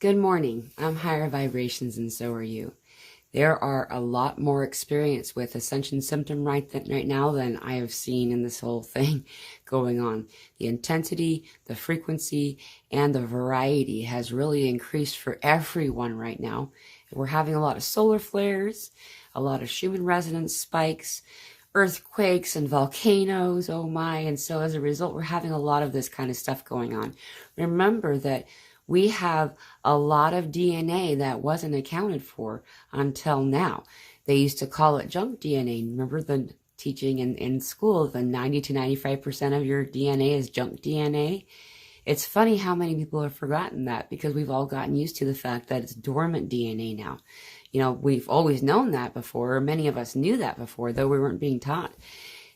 Good morning. I'm higher vibrations and so are you. There are a lot more experience with Ascension symptom right now than I have seen in this whole thing going on. The intensity, the frequency, and the variety has really increased for everyone right now. We're having a lot of solar flares, a lot of Schumann resonance spikes, earthquakes and volcanoes, oh my. And so as a result, we're having a lot of this kind of stuff going on. Remember that we have a lot of DNA that wasn't accounted for until now. They used to call it junk DNA. Remember the teaching in school, the 90 to 95% of your DNA is junk DNA? It's funny how many people have forgotten that because we've all gotten used to the fact that it's dormant DNA now. You know, we've always known that before, or many of us knew that before, though we weren't being taught.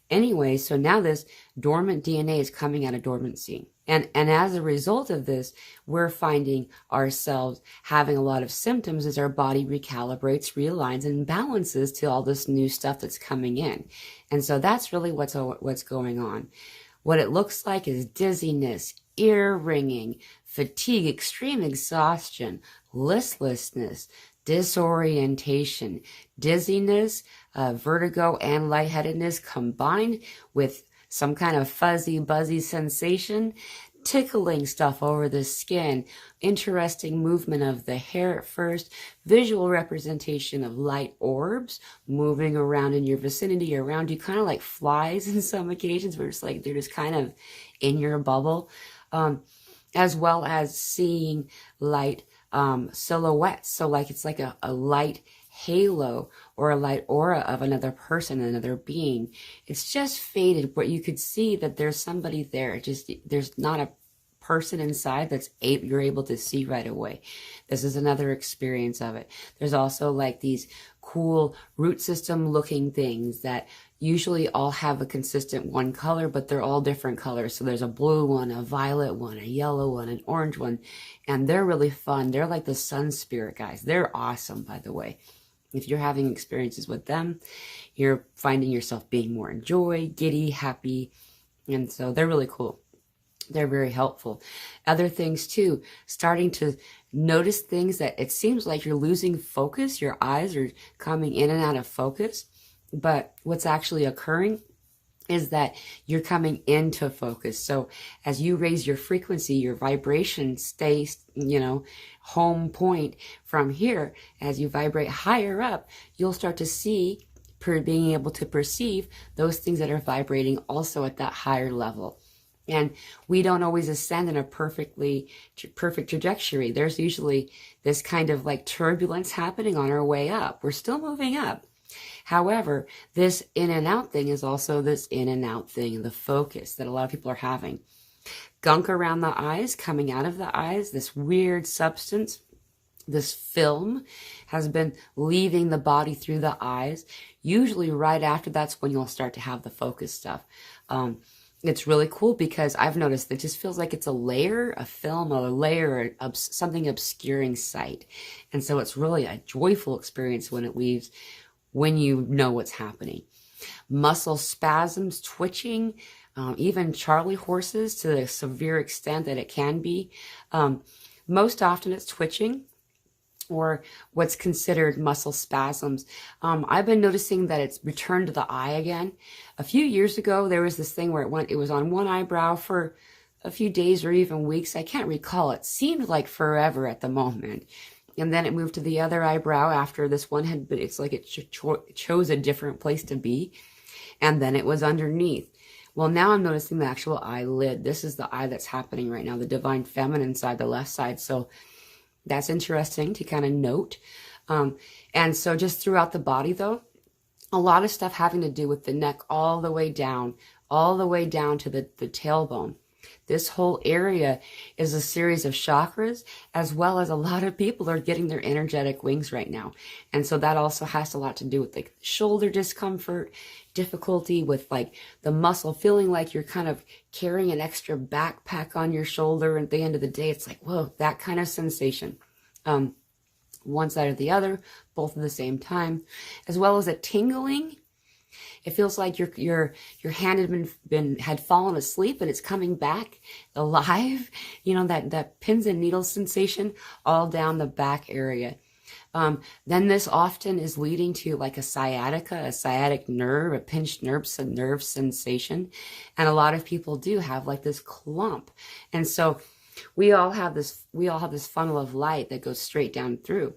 Anyway, so now this dormant DNA is coming out of dormancy. And as a result of this, we're finding ourselves having a lot of symptoms as our body recalibrates, realigns, and balances to all this new stuff that's coming in. And so that's really what's going on. What it looks like is dizziness, ear ringing, fatigue, extreme exhaustion, listlessness, disorientation, dizziness, vertigo, and lightheadedness combined with some kind of fuzzy, buzzy sensation, tickling stuff over the skin, interesting movement of the hair at first, visual representation of light orbs moving around in your vicinity, around you, kind of like flies in some occasions, where it's like they're just kind of in your bubble, as well as seeing light silhouettes. So like it's like a light halo or a light aura of another person, another being. It's just faded, but you could see that there's somebody there. Just there's not a person inside you're able to see right away. This is another experience of it. There's also like these cool root system looking things that usually all have a consistent one color, but they're all different colors. So there's a blue one, a violet one, a yellow one, an orange one, and they're really fun. They're like the sun spirit guys. They're awesome, by the way. If you're having experiences with them, you're finding yourself being more in joy, giddy, happy, and so they're really cool. They're very helpful. Other things too, starting to notice things that it seems like you're losing focus. Your eyes are coming in and out of focus. But what's actually occurring is that you're coming into focus. So as you raise your frequency, your vibration stays, home point from here. As you vibrate higher up, you'll start to see, being able to perceive those things that are vibrating also at that higher level. And we don't always ascend in a perfect trajectory. There's usually this kind of like turbulence happening on our way up. We're still moving up. However, this in and out thing is also this in and out thing, the focus that a lot of people are having. Gunk around the eyes, coming out of the eyes, this weird substance, this film has been leaving the body through the eyes. Usually right after that's when you'll start to have the focus stuff. It's really cool because I've noticed it just feels like it's a layer, a film, or a layer of something obscuring sight. And so it's really a joyful experience when it leaves, when you know what's happening. Muscle spasms, twitching, even Charlie horses to the severe extent that it can be. Most often it's twitching or what's considered muscle spasms. I've been noticing that it's returned to the eye again. A few years ago, there was this thing where it was on one eyebrow for a few days or even weeks. I can't recall. It seemed like forever at the moment. And then it moved to the other eyebrow after this one had, but it's like it chose a different place to be. And then it was underneath. Well, now I'm noticing the actual eyelid. This is the eye that's happening right now, the divine feminine side, the left side. So that's interesting to kind of note. And so just throughout the body, though, a lot of stuff having to do with the neck all the way down to the tailbone. This whole area is a series of chakras, as well as a lot of people are getting their energetic wings right now. And so that also has a lot to do with like shoulder discomfort, difficulty with like the muscle, feeling like you're kind of carrying an extra backpack on your shoulder. And at the end of the day, it's like, whoa, that kind of sensation. One side or the other, both at the same time, as well as a tingling It feels like your hand had fallen asleep and it's coming back alive. You know, that pins and needles sensation all down the back area. Then this often is leading to like a sciatica, a sciatic nerve, a pinched nerve sensation. And a lot of people do have like this clump. And so we all have this funnel of light that goes straight down through.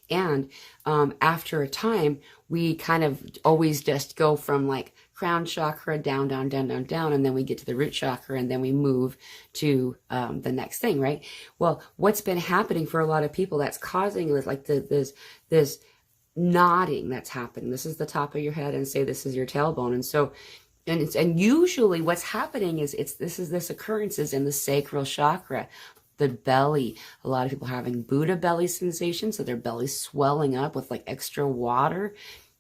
And after a time, we kind of always just go from like crown chakra down, down, down, down, down, and then we get to the root chakra, and then we move to the next thing, right? Well, what's been happening for a lot of people that's causing like this nodding that's happening. This is the top of your head, and say this is your tailbone, and so. And usually what's happening is this occurrence is in the sacral chakra, the belly. A lot of people having Buddha belly sensation, so their belly's swelling up with like extra water,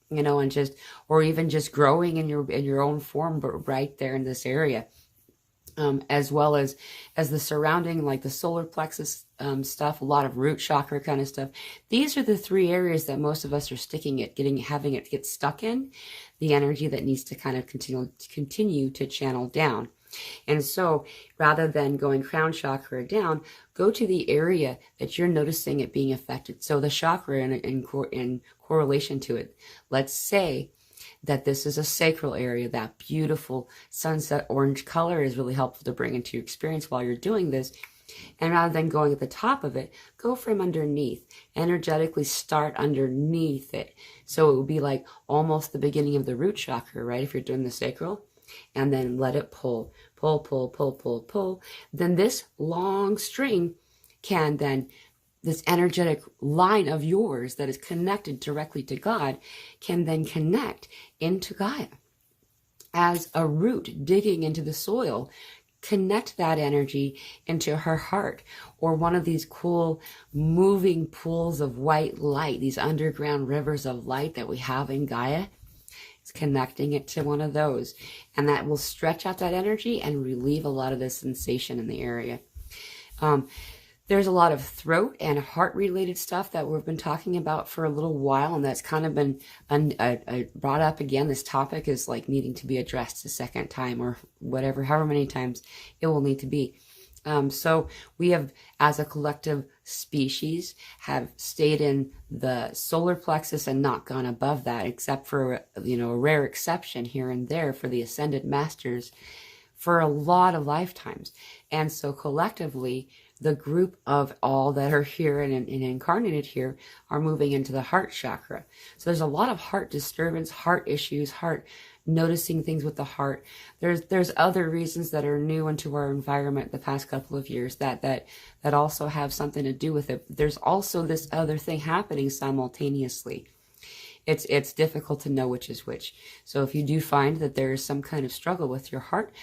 you know, and just, or even just growing in your own form, but right there in this area. As well as the surrounding, like the solar plexus stuff, a lot of root chakra kind of stuff. These are the three areas that most of us are having it get stuck in, the energy that needs to kind of continue to channel down. And so rather than going crown chakra down, go to the area that you're noticing it being affected. So the chakra in correlation to it. Let's say that this is a sacral area. That beautiful sunset orange color is really helpful to bring into your experience while you're doing this. And rather than going at the top of it, go from underneath. Energetically start underneath it. So it would be like almost the beginning of the root chakra, right? If you're doing the sacral. And then let it pull, pull, pull, pull, pull, pull. Then this long string can then, this energetic line of yours that is connected directly to God can then connect into Gaia as a root digging into the soil. Connect that energy into her heart, or one of these cool moving pools of white light, these underground rivers of light that we have in Gaia. It's connecting it to one of those, and that will stretch out that energy and relieve a lot of the sensation in the area. There's a lot of throat and heart related stuff that we've been talking about for a little while, and that's kind of been brought up again. This topic is like needing to be addressed a second time, or whatever, however many times it will need to be. So we have, as a collective species, have stayed in the solar plexus and not gone above that, except for, you know, a rare exception here and there for the ascended masters for a lot of lifetimes. And so collectively, the group of all that are here and incarnated here are moving into the heart chakra. So there's a lot of heart disturbance, heart issues, heart noticing things with the heart. There's other reasons that are new into our environment the past couple of years that also have something to do with it. There's also this other thing happening simultaneously. It's difficult to know which is which. So if you do find that there is some kind of struggle with your heart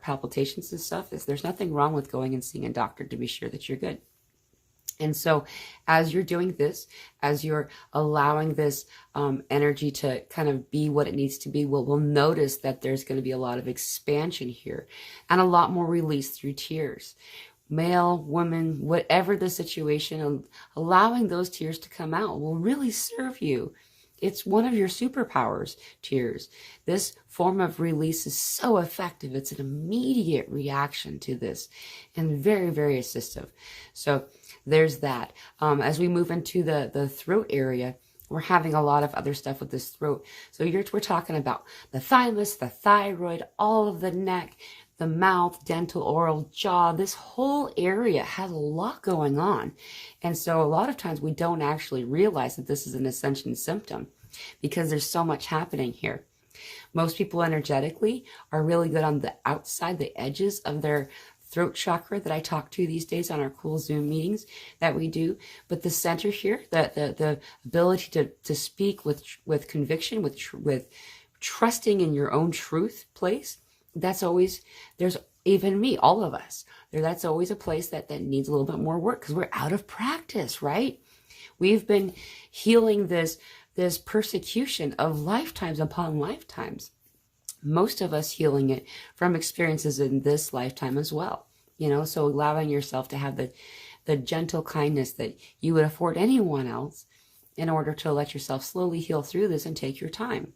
palpitations and stuff, there's nothing wrong with going and seeing a doctor to be sure that you're good. And so as you're doing this, as you're allowing this energy to kind of be what it needs to be, we'll notice that there's going to be a lot of expansion here and a lot more release through tears. Male, woman, whatever the situation, allowing those tears to come out will really serve you. It's one of your superpowers, tears. This form of release is so effective. It's an immediate reaction to this and very, very assistive. So there's that. As we move into the throat area, we're having a lot of other stuff with this throat. So we're talking about the thymus, the thyroid, all of the neck, the mouth, dental, oral, jaw. This whole area has a lot going on. And so a lot of times we don't actually realize that this is an ascension symptom because there's so much happening here. Most people energetically are really good on the outside, the edges of their throat chakra that I talk to these days on our cool Zoom meetings that we do. But the center here, the ability to speak with conviction, with trusting in your own truth place, that's always, there's even me, all of us, that's always a place that needs a little bit more work because we're out of practice, right? We've been healing this persecution of lifetimes upon lifetimes. Most of us healing it from experiences in this lifetime as well. You know, so allowing yourself to have the gentle kindness that you would afford anyone else in order to let yourself slowly heal through this and take your time.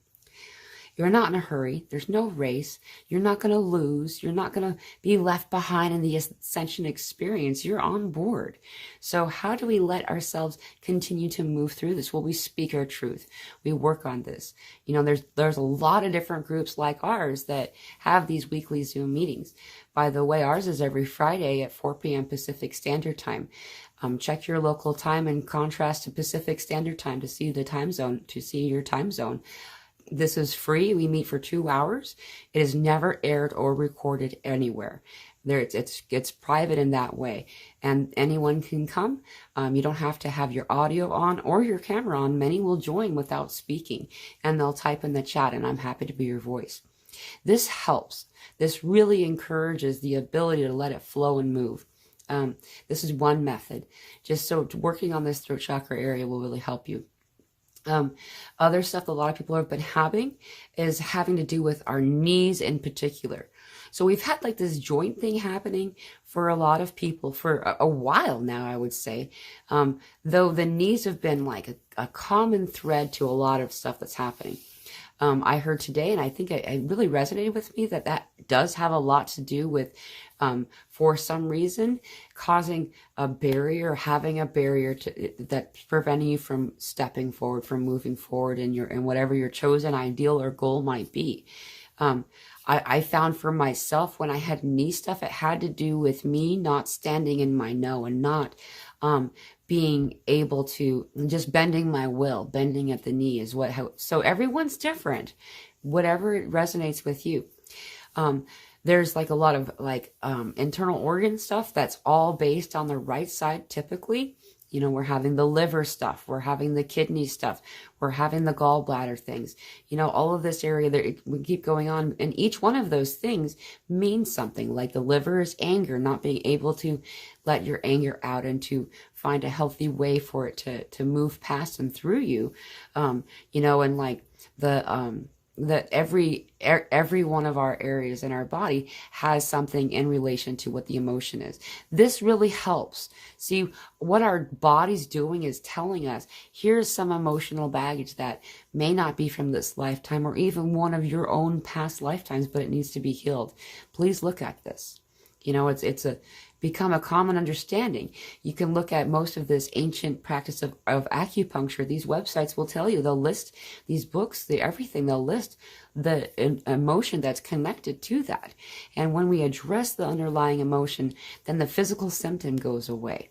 You're not in a hurry. There's no race. You're not going to lose. You're not going to be left behind in the Ascension experience. You're on board. So how do we let ourselves continue to move through this? Well, we speak our truth. We work on this. You know, there's a lot of different groups like ours that have these weekly Zoom meetings. By the way, ours is every Friday at 4 p.m. Pacific Standard Time. Check your local time and contrast to Pacific Standard Time to see the time zone, to see your time zone. This is free. We meet for 2 hours. It is never aired or recorded anywhere. It's private in that way, and anyone can come. You don't have to have your audio on or your camera on. Many will join without speaking, and they'll type in the chat, and I'm happy to be your voice. This helps. This really encourages the ability to let it flow and move. This is one method. Just so working on this throat chakra area will really help you. Other stuff that a lot of people have been having is having to do with our knees in particular. So we've had like this joint thing happening for a lot of people for a while now, I would say. Though the knees have been like a common thread to a lot of stuff that's happening. I heard today, and I think it really resonated with me, that does have a lot to do with, for some reason, causing a barrier, having a barrier that's preventing you from stepping forward, from moving forward in whatever your chosen ideal or goal might be. I found for myself when I had knee stuff, it had to do with me not standing in my no and not being able to just bending my will, bending at the knee is so everyone's different, whatever it resonates with you. There's like a lot of like internal organ stuff that's all based on the right side typically. You know, we're having the liver stuff, we're having the kidney stuff, we're having the gallbladder things, you know, all of this area there, we keep going on. And each one of those things means something. Like the liver is anger, not being able to let your anger out and to find a healthy way for it to move past and through you. You know, and like that every one of our areas in our body has something in relation to what the emotion is. This really helps. See, what our body's doing is telling us, here's some emotional baggage that may not be from this lifetime or even one of your own past lifetimes, but it needs to be healed. Please look at this. You know, it's become a common understanding. You can look at most of this ancient practice of acupuncture. These websites will tell you, they'll list these books, everything, they'll list the emotion that's connected to that. And when we address the underlying emotion, then the physical symptom goes away.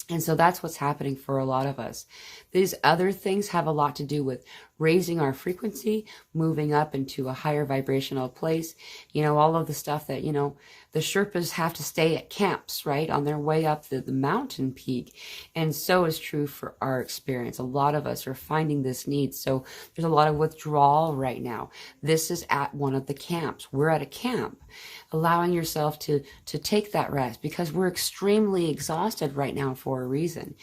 And so that's what's happening for a lot of us. These other things have a lot to do with raising our frequency, moving up into a higher vibrational place. You know, all of the stuff that, you know, the Sherpas have to stay at camps, right, on their way up the mountain peak. And so is true for our experience. A lot of us are finding this need. So there's a lot of withdrawal right now. This is at one of the camps. We're at a camp, allowing yourself to take that rest because we're extremely exhausted right now for a reason.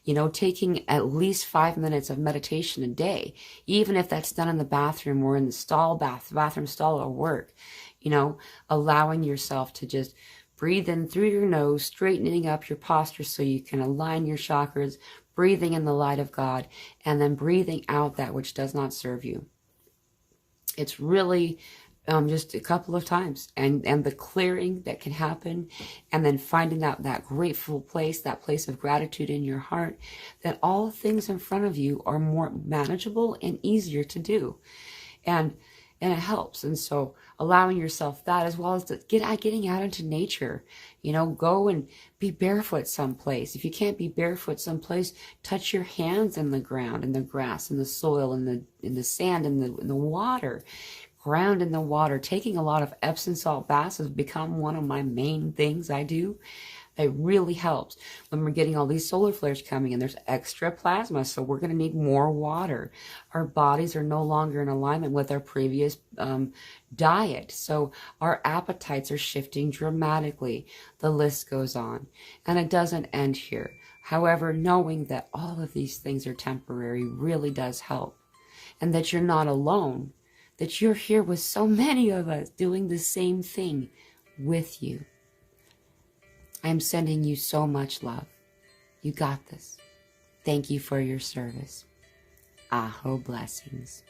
You know, taking at least 5 minutes of meditation a day, even if that's done in the bathroom or in the bathroom stall at work, you know, allowing yourself to just breathe in through your nose, straightening up your posture so you can align your chakras, breathing in the light of God, and then breathing out that which does not serve you. It's really just a couple of times, and the clearing that can happen, and then finding that grateful place, that place of gratitude in your heart, that all things in front of you are more manageable and easier to do, and it helps. And so allowing yourself that, as well as getting out into nature, you know, go and be barefoot someplace. If you can't be barefoot someplace, touch your hands in the ground, in the grass, in the soil, in the sand, in the water. Ground in the water. Taking a lot of Epsom salt baths has become one of my main things I do. It really helps when we're getting all these solar flares coming and there's extra plasma, so we're going to need more water. Our bodies are no longer in alignment with our previous diet, so our appetites are shifting dramatically. The list goes on, and it doesn't end here. However, knowing that all of these things are temporary really does help, and that you're not alone, that you're here with so many of us doing the same thing with you. I'm sending you so much love. You got this. Thank you for your service. Aho blessings.